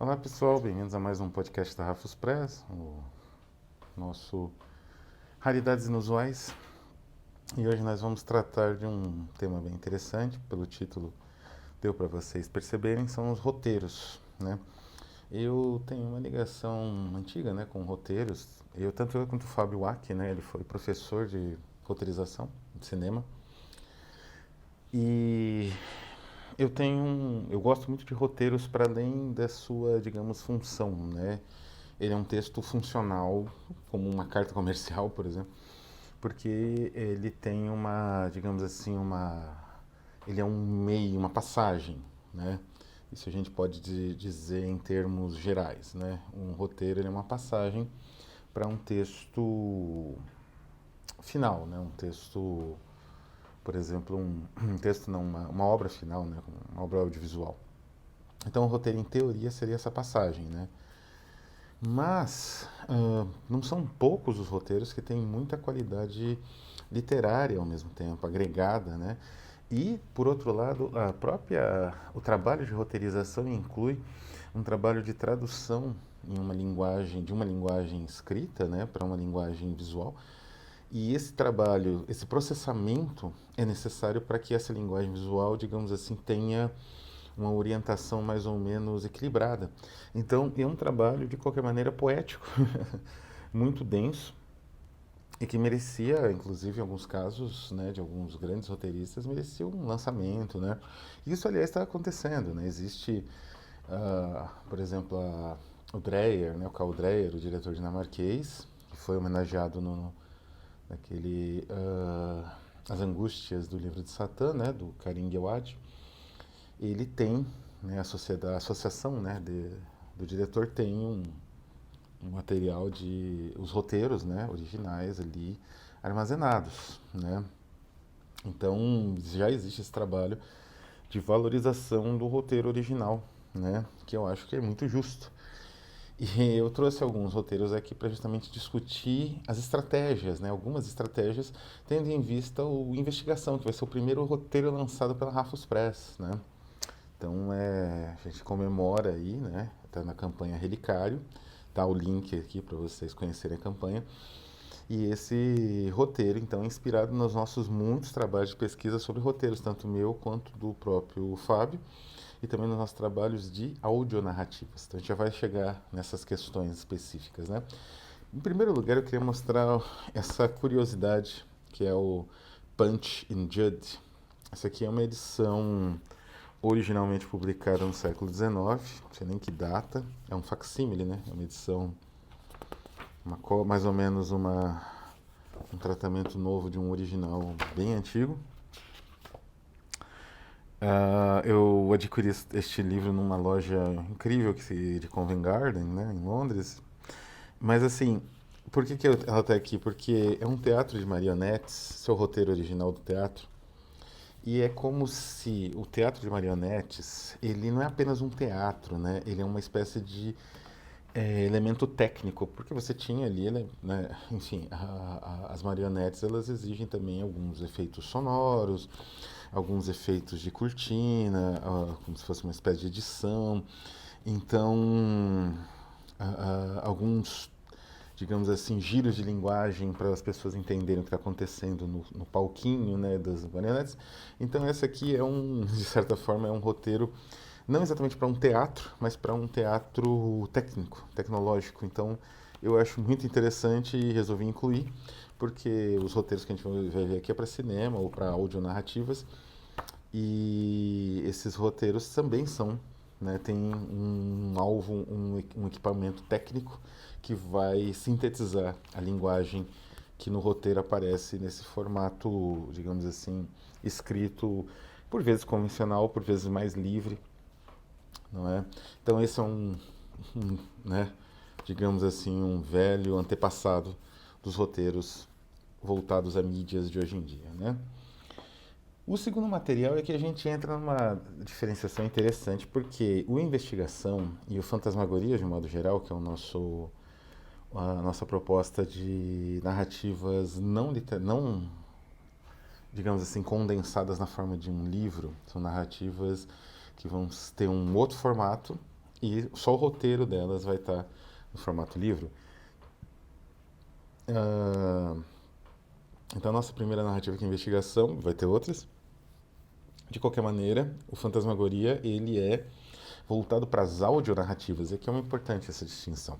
Olá pessoal, bem-vindos a mais um podcast da Rafus Press, o nosso Raridades Inusuais. E hoje nós vamos tratar de um tema bem interessante, pelo título deu para vocês perceberem, são os roteiros, né? Eu tenho uma ligação antiga, né, com roteiros. Tanto eu quanto o Fábio Wack, né, ele foi professor de roteirização de cinema. E eu gosto muito de roteiros para além da sua, digamos, função, né? Ele é um texto funcional, como uma carta comercial, por exemplo, porque ele tem uma, digamos assim, ele é um meio, uma passagem, né? Isso a gente pode dizer em termos gerais, né? Um roteiro ele é uma passagem para um texto final, né? Um texto, por exemplo, um texto não, uma obra final, né? Uma obra audiovisual. Então, o roteiro, em teoria, seria essa passagem, né? Mas não são poucos os roteiros que têm muita qualidade literária ao mesmo tempo, agregada, né? E, por outro lado, o trabalho de roteirização inclui um trabalho de tradução em uma linguagem, de uma linguagem escrita, né, para uma linguagem visual. E esse trabalho, esse processamento é necessário para que essa linguagem visual, digamos assim, tenha uma orientação mais ou menos equilibrada. Então, é um trabalho, de qualquer maneira, poético, muito denso, e que merecia, inclusive em alguns casos, né, de alguns grandes roteiristas, merecia um lançamento, né? Isso, aliás, está acontecendo, né? Existe, por exemplo, o Dreyer, né, o Carl Dreyer, o diretor dinamarquês, que foi homenageado naquele As Angústias do Livro de Satã, né, do Karim Guewad. Ele tem, né, a associação, né, do diretor tem um material de os roteiros, né, originais ali armazenados, né? Então já existe esse trabalho de valorização do roteiro original, né, que eu acho que é muito justo. E eu trouxe alguns roteiros aqui para justamente discutir as estratégias, né? Algumas estratégias, tendo em vista o Investigação, que vai ser o primeiro roteiro lançado pela Rafus Press, né? Então, a gente comemora aí, né? Está na campanha Relicário, tá o link aqui para vocês conhecerem a campanha. E esse roteiro, então, é inspirado nos nossos muitos trabalhos de pesquisa sobre roteiros, tanto meu quanto do próprio Fábio, e também nos nossos trabalhos de audionarrativas. Então, a gente já vai chegar nessas questões específicas, né? Em primeiro lugar, eu queria mostrar essa curiosidade, que é o Punch in Judd. Essa aqui é uma edição originalmente publicada no século XIX, não sei nem que data, é um facsímile, né? É uma edição, mais ou menos um tratamento novo de um original bem antigo. Eu adquiri este livro numa loja incrível de Covent Garden, né, em Londres. Mas assim, por que ela está aqui? Porque é um teatro de marionetes, seu roteiro original do teatro. E é como se o teatro de marionetes, ele não é apenas um teatro, né? Ele é uma espécie de elemento técnico, porque você tinha ali, né, enfim, as marionetes elas exigem também alguns efeitos sonoros, alguns efeitos de cortina, como se fosse uma espécie de edição. Então, alguns, digamos assim, giros de linguagem para as pessoas entenderem o que está acontecendo no palquinho, né, das marionetes. Então, essa aqui de certa forma, é um roteiro não exatamente para um teatro, mas para um teatro técnico, tecnológico. Então, eu acho muito interessante e resolvi incluir, porque os roteiros que a gente vai ver aqui é para cinema ou para audionarrativas, e esses roteiros também são, né, tem um alvo, um equipamento técnico que vai sintetizar a linguagem que no roteiro aparece nesse formato, digamos assim, escrito por vezes convencional, por vezes mais livre, não é? Então esse é né, digamos assim, um velho antepassado dos roteiros voltados a mídias de hoje em dia, né? O segundo material é que a gente entra numa diferenciação interessante, porque o Investigação e o Fantasmagoria, de modo geral, que é a nossa proposta de narrativas não, digamos assim, condensadas na forma de um livro, são narrativas que vão ter um outro formato, e só o roteiro delas vai estar no formato livro. Ah, então, a nossa primeira narrativa aqui é investigação, vai ter outras. De qualquer maneira, o Fantasmagoria, ele é voltado para as audionarrativas, e aqui é uma importante essa distinção.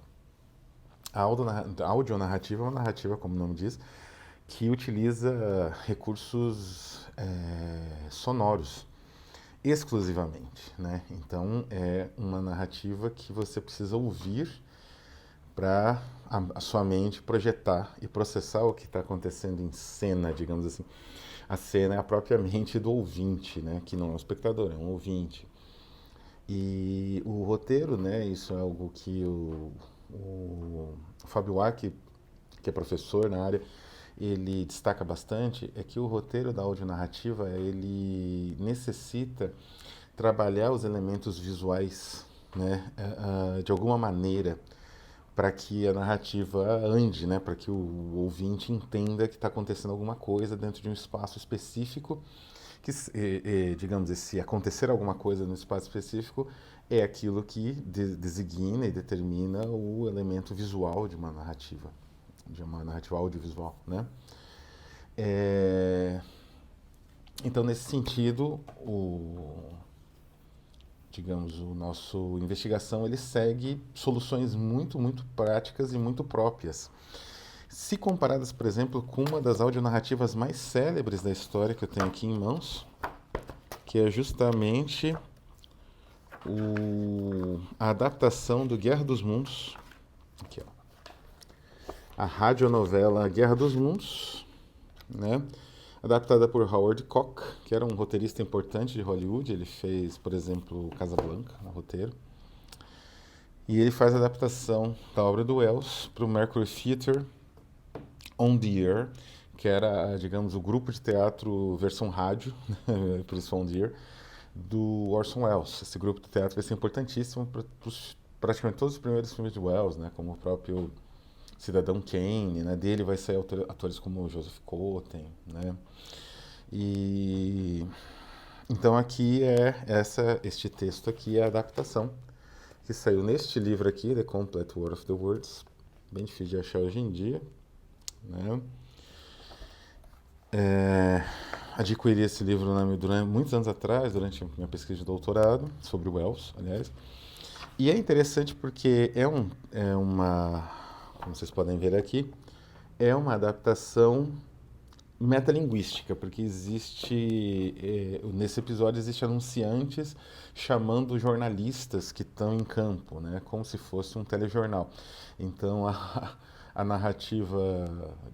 A audionarrativa é uma narrativa, como o nome diz, que utiliza recursos sonoros exclusivamente, né? Então é uma narrativa que você precisa ouvir para a sua mente projetar e processar o que está acontecendo em cena, digamos assim. A cena é a própria mente do ouvinte, né? Que não é um espectador, é um ouvinte. E o roteiro, né? Isso é algo que o Fábio Wack, que é professor na área, ele destaca bastante, é que o roteiro da audionarrativa, ele necessita trabalhar os elementos visuais, né, de alguma maneira, para que a narrativa ande, né, para que o ouvinte entenda que está acontecendo alguma coisa dentro de um espaço específico, que, digamos, se acontecer alguma coisa no espaço específico, é aquilo que designa e determina o elemento visual de uma narrativa audiovisual, né? É, então, nesse sentido, digamos, o nosso investigação ele segue soluções muito práticas e muito próprias. Se comparadas, por exemplo, com uma das audionarrativas mais célebres da história que eu tenho aqui em mãos, que é justamente a adaptação do Guerra dos Mundos, aqui, ó, a radionovela Guerra dos Mundos, né? Adaptada por Howard Koch, que era um roteirista importante de Hollywood. Ele fez, por exemplo, Casablanca, no roteiro. E ele faz a adaptação da obra do Wells para o Mercury Theatre On The Air, que era, digamos, o grupo de teatro versão rádio, por isso On The Air, do Orson Welles. Esse grupo de teatro vai ser importantíssimo para praticamente todos os primeiros filmes de Welles, né, como o próprio Cidadão Kane, né? Dele vai sair atores como Joseph Cotten, né? E então aqui este texto aqui é a adaptação que saiu neste livro aqui, The Complete World of the Words, bem difícil de achar hoje em dia, né? Adquiri esse livro durante muitos anos atrás, durante a minha pesquisa de doutorado sobre Wells, aliás. E é interessante porque é uma, como vocês podem ver aqui, é uma adaptação metalinguística, porque nesse episódio existe anunciantes chamando jornalistas que estão em campo, né, como se fosse um telejornal. Então a narrativa,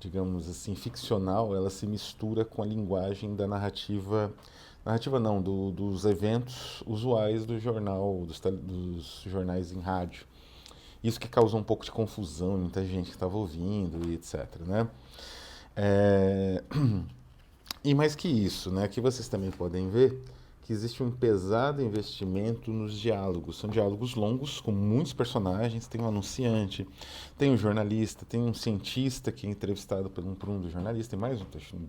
digamos assim, ficcional, ela se mistura com a linguagem da narrativa não, dos eventos usuais do jornal, dos jornais em rádio. Isso que causou um pouco de confusão, muita gente que estava ouvindo e etc, né? É... E mais que isso, né? Aqui vocês também podem ver que existe um pesado investimento nos diálogos. São diálogos longos, com muitos personagens. Tem um anunciante, tem um jornalista, tem um cientista que é entrevistado por um dos jornalistas,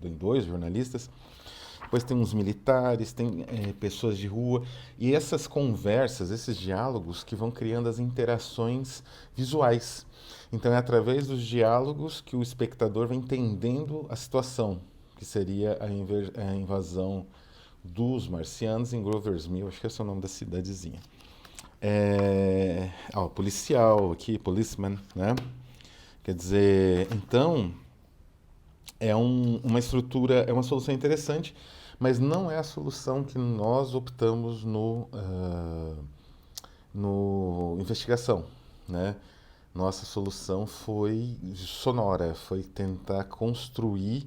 tem dois jornalistas. Depois tem uns militares, tem pessoas de rua. E essas conversas, esses diálogos que vão criando as interações visuais. Então é através dos diálogos que o espectador vai entendendo a situação, que seria a invasão dos marcianos em Grover's Mill, acho que esse é o nome da cidadezinha. Policial aqui, policeman, né? Quer dizer, então uma estrutura, é uma solução interessante, mas não é a solução que nós optamos no investigação, né? Nossa solução foi sonora, foi tentar construir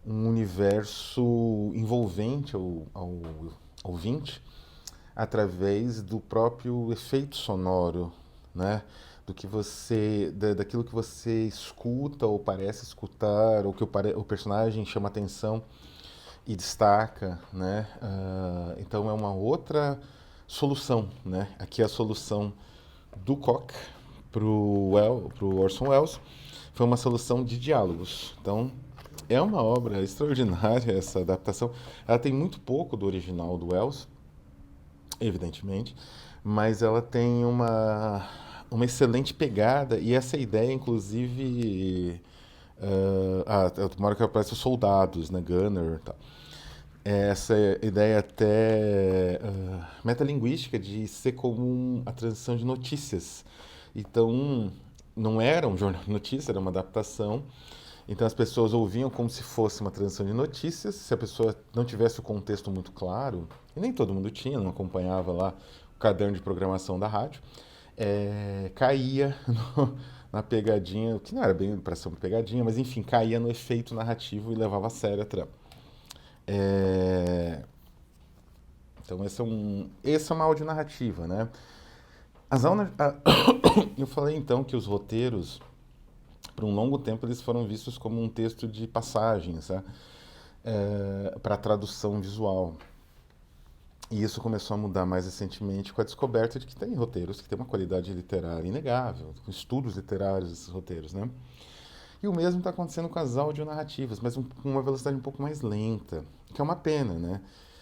um universo envolvente ao ouvinte através do próprio efeito sonoro, né? Daquilo que você escuta ou parece escutar, ou que o personagem chama atenção e destaca, né? Então é uma outra solução, né? Aqui é a solução do Koch pro Orson Welles foi uma solução de diálogos. Então é uma obra extraordinária essa adaptação. Ela tem muito pouco do original do Welles. evidentemente, mas ela tem uma excelente pegada e essa ideia, inclusive, uma hora que aparece os soldados, né, Gunner e tal. Essa ideia até metalinguística de ser como a transição de notícias. Então, não era um jornal de notícias, era uma adaptação. Então as pessoas ouviam como se fosse uma transição de notícias. Se a pessoa não tivesse o contexto muito claro, e nem todo mundo tinha, não acompanhava lá o caderno de programação da rádio, caía na pegadinha, que não era bem para ser uma pegadinha, mas enfim, caía no efeito narrativo e levava a sério a trama. É, então essa é uma audionarrativa, né? Eu falei então que os roteiros, por um longo tempo, eles foram vistos como um texto de passagem, sabe? Para tradução visual. E isso começou a mudar mais recentemente com a descoberta de que tem roteiros que têm uma qualidade literária inegável, com estudos literários desses roteiros, né? E o mesmo está acontecendo com as audionarrativas, mas com uma velocidade um pouco mais lenta, que é uma pena, né?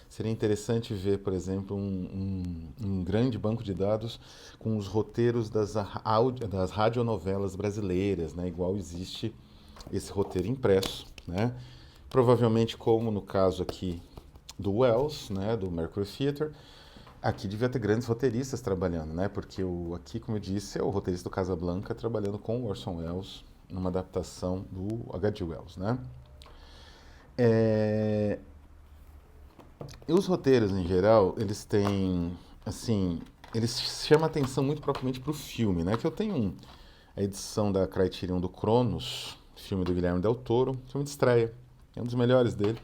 Seria interessante ver, por exemplo, um grande banco de dados com os roteiros das radionovelas brasileiras, né? Igual existe esse roteiro impresso, né? Provavelmente, como no caso aqui do Wells, né, do Mercury Theatre, aqui devia ter grandes roteiristas trabalhando, né? Porque aqui, como eu disse, é o roteirista do Casablanca trabalhando com o Orson Welles numa adaptação do H.G. Wells, né? É, E os roteiros, em geral, eles têm, assim, eles chamam atenção muito propriamente para o filme, né? Que eu tenho a edição da Criterion do Cronos, filme do Guilherme Del Toro, filme de estreia, é um dos melhores dele.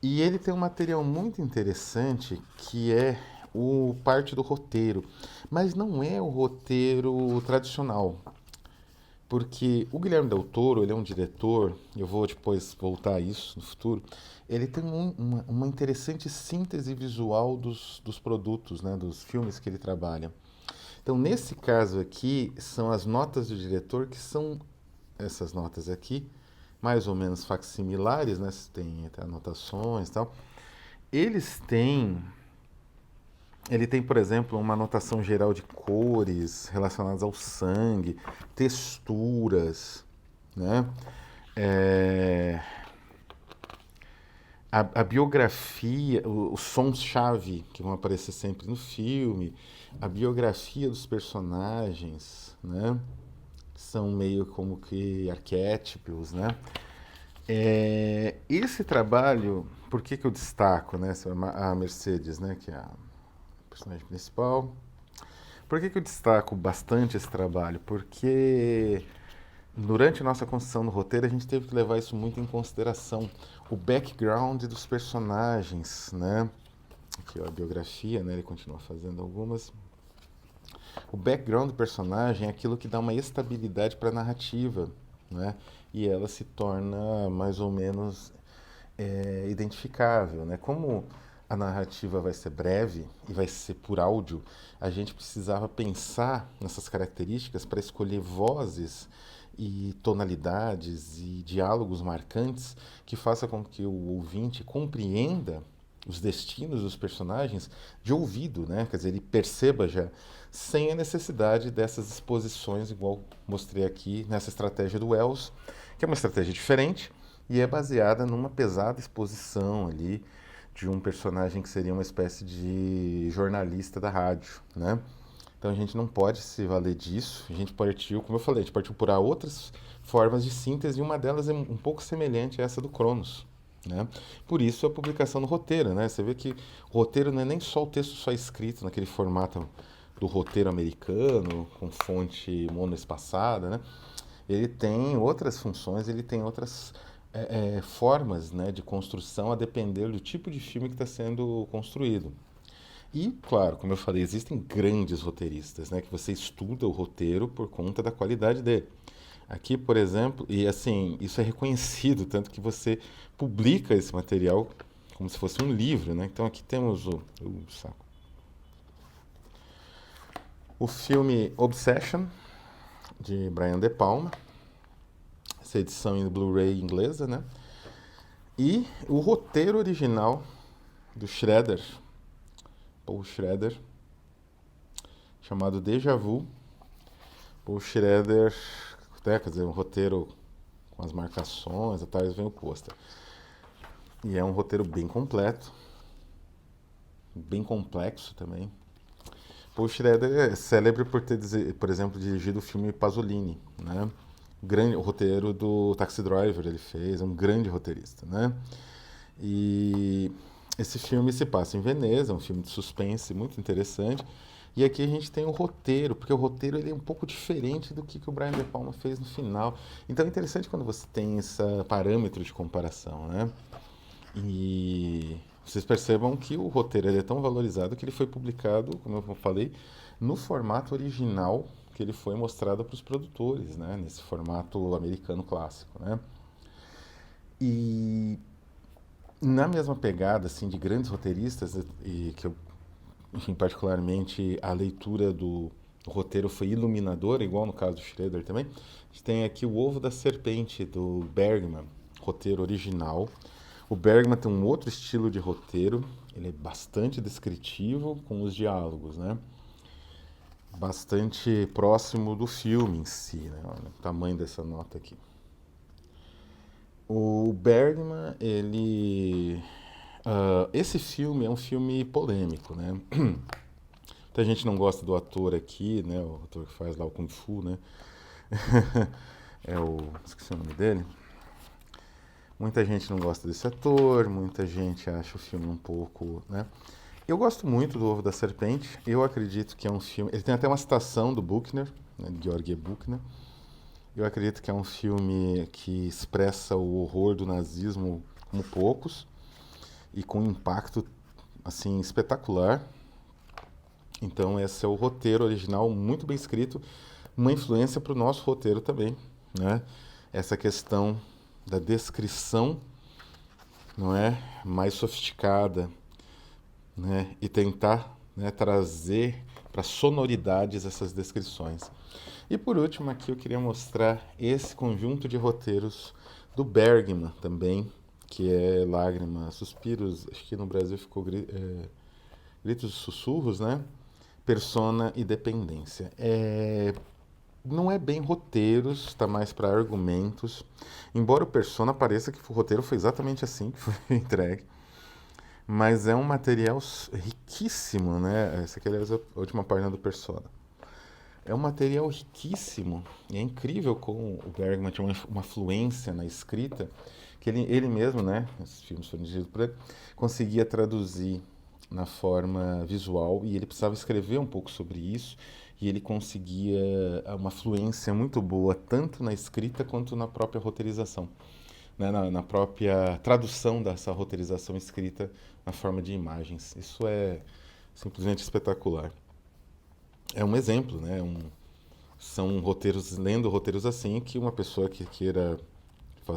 E ele tem um material muito interessante que é o parte do roteiro, mas não é o roteiro tradicional, porque o Guilherme Del Toro, ele é um diretor, eu vou depois voltar a isso no futuro, ele tem uma interessante síntese visual dos produtos, né, dos filmes que ele trabalha. Então, nesse caso aqui, são as notas do diretor, que são essas notas aqui, mais ou menos facsimilares, né, tem até anotações e tal. Eles têm Ele tem, por exemplo, uma anotação geral de cores relacionadas ao sangue, texturas, né? É, a biografia, os sons-chave que vão aparecer sempre no filme, a biografia dos personagens, né? São meio como que arquétipos, né? Esse trabalho, por que que eu destaco, né? A Mercedes, né? Que é a personagem principal. Por que que eu destaco bastante esse trabalho? Porque durante a nossa construção do roteiro, a gente teve que levar isso muito em consideração. O background dos personagens, né? Aqui, ó, a biografia, né? Ele continua fazendo algumas. O background do personagem é aquilo que dá uma estabilidade para a narrativa, né? E ela se torna mais ou menos identificável, né? Como a narrativa vai ser breve e vai ser por áudio, a gente precisava pensar nessas características para escolher vozes e tonalidades e diálogos marcantes que faça com que o ouvinte compreenda os destinos dos personagens de ouvido, né? Quer dizer, ele perceba já sem a necessidade dessas exposições, igual mostrei aqui nessa estratégia do Wells, que é uma estratégia diferente e é baseada numa pesada exposição ali de um personagem que seria uma espécie de jornalista da rádio, né? Então a gente não pode se valer disso, a gente partiu, como eu falei, a gente partiu por outras formas de síntese e uma delas é um pouco semelhante a essa do Cronos, né? Por isso a publicação no roteiro, né? Você vê que o roteiro não é nem só o texto só escrito naquele formato do roteiro americano, com fonte monoespaçada, né? Ele tem outras funções, ele tem outras formas, né, de construção a depender do tipo de filme que está sendo construído. E, claro, como eu falei, existem grandes roteiristas, né, que você estuda o roteiro por conta da qualidade dele. Aqui, por exemplo, e assim, isso é reconhecido, tanto que você publica esse material como se fosse um livro, né? Então aqui temos o filme Obsession, de Brian De Palma, essa edição em Blu-ray inglesa, né? E o roteiro original do Shredder, Paul Schrader, chamado Déjà Vu. Paul Schrader, né, quer dizer, um roteiro com as marcações, atrás vem o pôster. E é um roteiro bem completo, bem complexo também. Paul Schrader é célebre por ter, por exemplo, dirigido o filme Pasolini, né? O roteiro do Taxi Driver ele fez, é um grande roteirista, né? E esse filme se passa em Veneza, é um filme de suspense muito interessante. E aqui a gente tem o roteiro, porque o roteiro ele é um pouco diferente do que o Brian De Palma fez no final. Então é interessante quando você tem esse parâmetro de comparação, né? E vocês percebam que o roteiro ele é tão valorizado que ele foi publicado, como eu falei, no formato original que ele foi mostrado para os produtores, né? Nesse formato americano clássico, né? E na mesma pegada assim de grandes roteiristas e que eu, enfim, particularmente a leitura do roteiro foi iluminadora, igual no caso do Schroeder também. A gente tem aqui o Ovo da Serpente do Bergman, roteiro original. O Bergman tem um outro estilo de roteiro, ele é bastante descritivo com os diálogos, né? Bastante próximo do filme em si, né? Olha o tamanho dessa nota aqui. O Bergman, esse filme é um filme polêmico, né? Muita gente não gosta do ator aqui, né? O ator que faz lá o Kung Fu, né? Esqueci o nome dele. Muita gente não gosta desse ator, muita gente acha o filme um pouco, né? Eu gosto muito do Ovo da Serpente. Eu acredito que é um filme. Ele tem até uma citação do Buchner, né, de Georg Buchner. Eu acredito que é um filme que expressa o horror do nazismo como poucos e com um impacto assim espetacular. Então esse é o roteiro original, muito bem escrito, uma influência para o nosso roteiro também, né? Essa questão da descrição, não é, mais sofisticada, né? E tentar, né, trazer para sonoridades essas descrições. E por último aqui eu queria mostrar esse conjunto de roteiros do Bergman também, que é Lágrimas, Suspiros, acho que no Brasil ficou Gritos e Sussurros, né? Persona e Dependência. Não é bem roteiros, está mais para argumentos. Embora o Persona pareça que o roteiro foi exatamente assim que foi entregue. Mas é um material riquíssimo, né? Essa aqui, aliás, é a última página do Persona. É um material riquíssimo. E é incrível como o Bergman tinha uma fluência na escrita, que ele mesmo, né? Esses filmes foram dirigidos por ele, conseguia traduzir na forma visual e ele precisava escrever um pouco sobre isso e ele conseguia uma fluência muito boa tanto na escrita quanto na própria roteirização, né? Na própria tradução dessa roteirização escrita na forma de imagens. Isso é simplesmente espetacular. É um exemplo, né? São roteiros, lendo roteiros assim, que uma pessoa que queira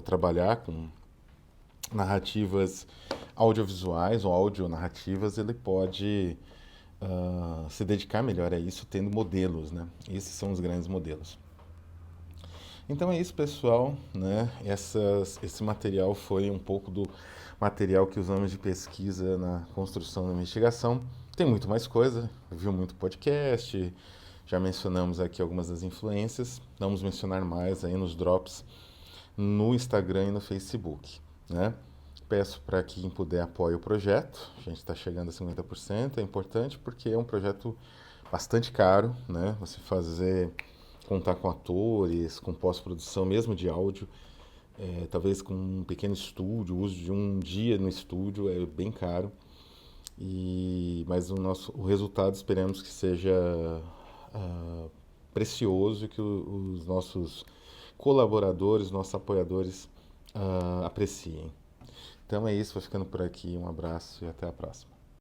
trabalhar com narrativas audiovisuais ou audionarrativas, ele pode se dedicar melhor a isso tendo modelos, né? Esses são os grandes modelos. Então é isso, pessoal, né? Esse material foi um pouco do material que usamos de pesquisa na construção da investigação. Tem muito mais coisa, viu muito podcast, já mencionamos aqui algumas das influências, vamos mencionar mais aí nos drops no Instagram e no Facebook, né? Peço para quem puder apoie o projeto, a gente está chegando a 50%, é importante porque é um projeto bastante caro, né? Você contar com atores, com pós-produção mesmo de áudio, talvez com um pequeno estúdio, o uso de um dia no estúdio é bem caro. Mas o resultado esperamos que seja precioso e que os nossos colaboradores, nossos apoiadores apreciem. Então é isso, vou ficando por aqui. Um abraço e até a próxima.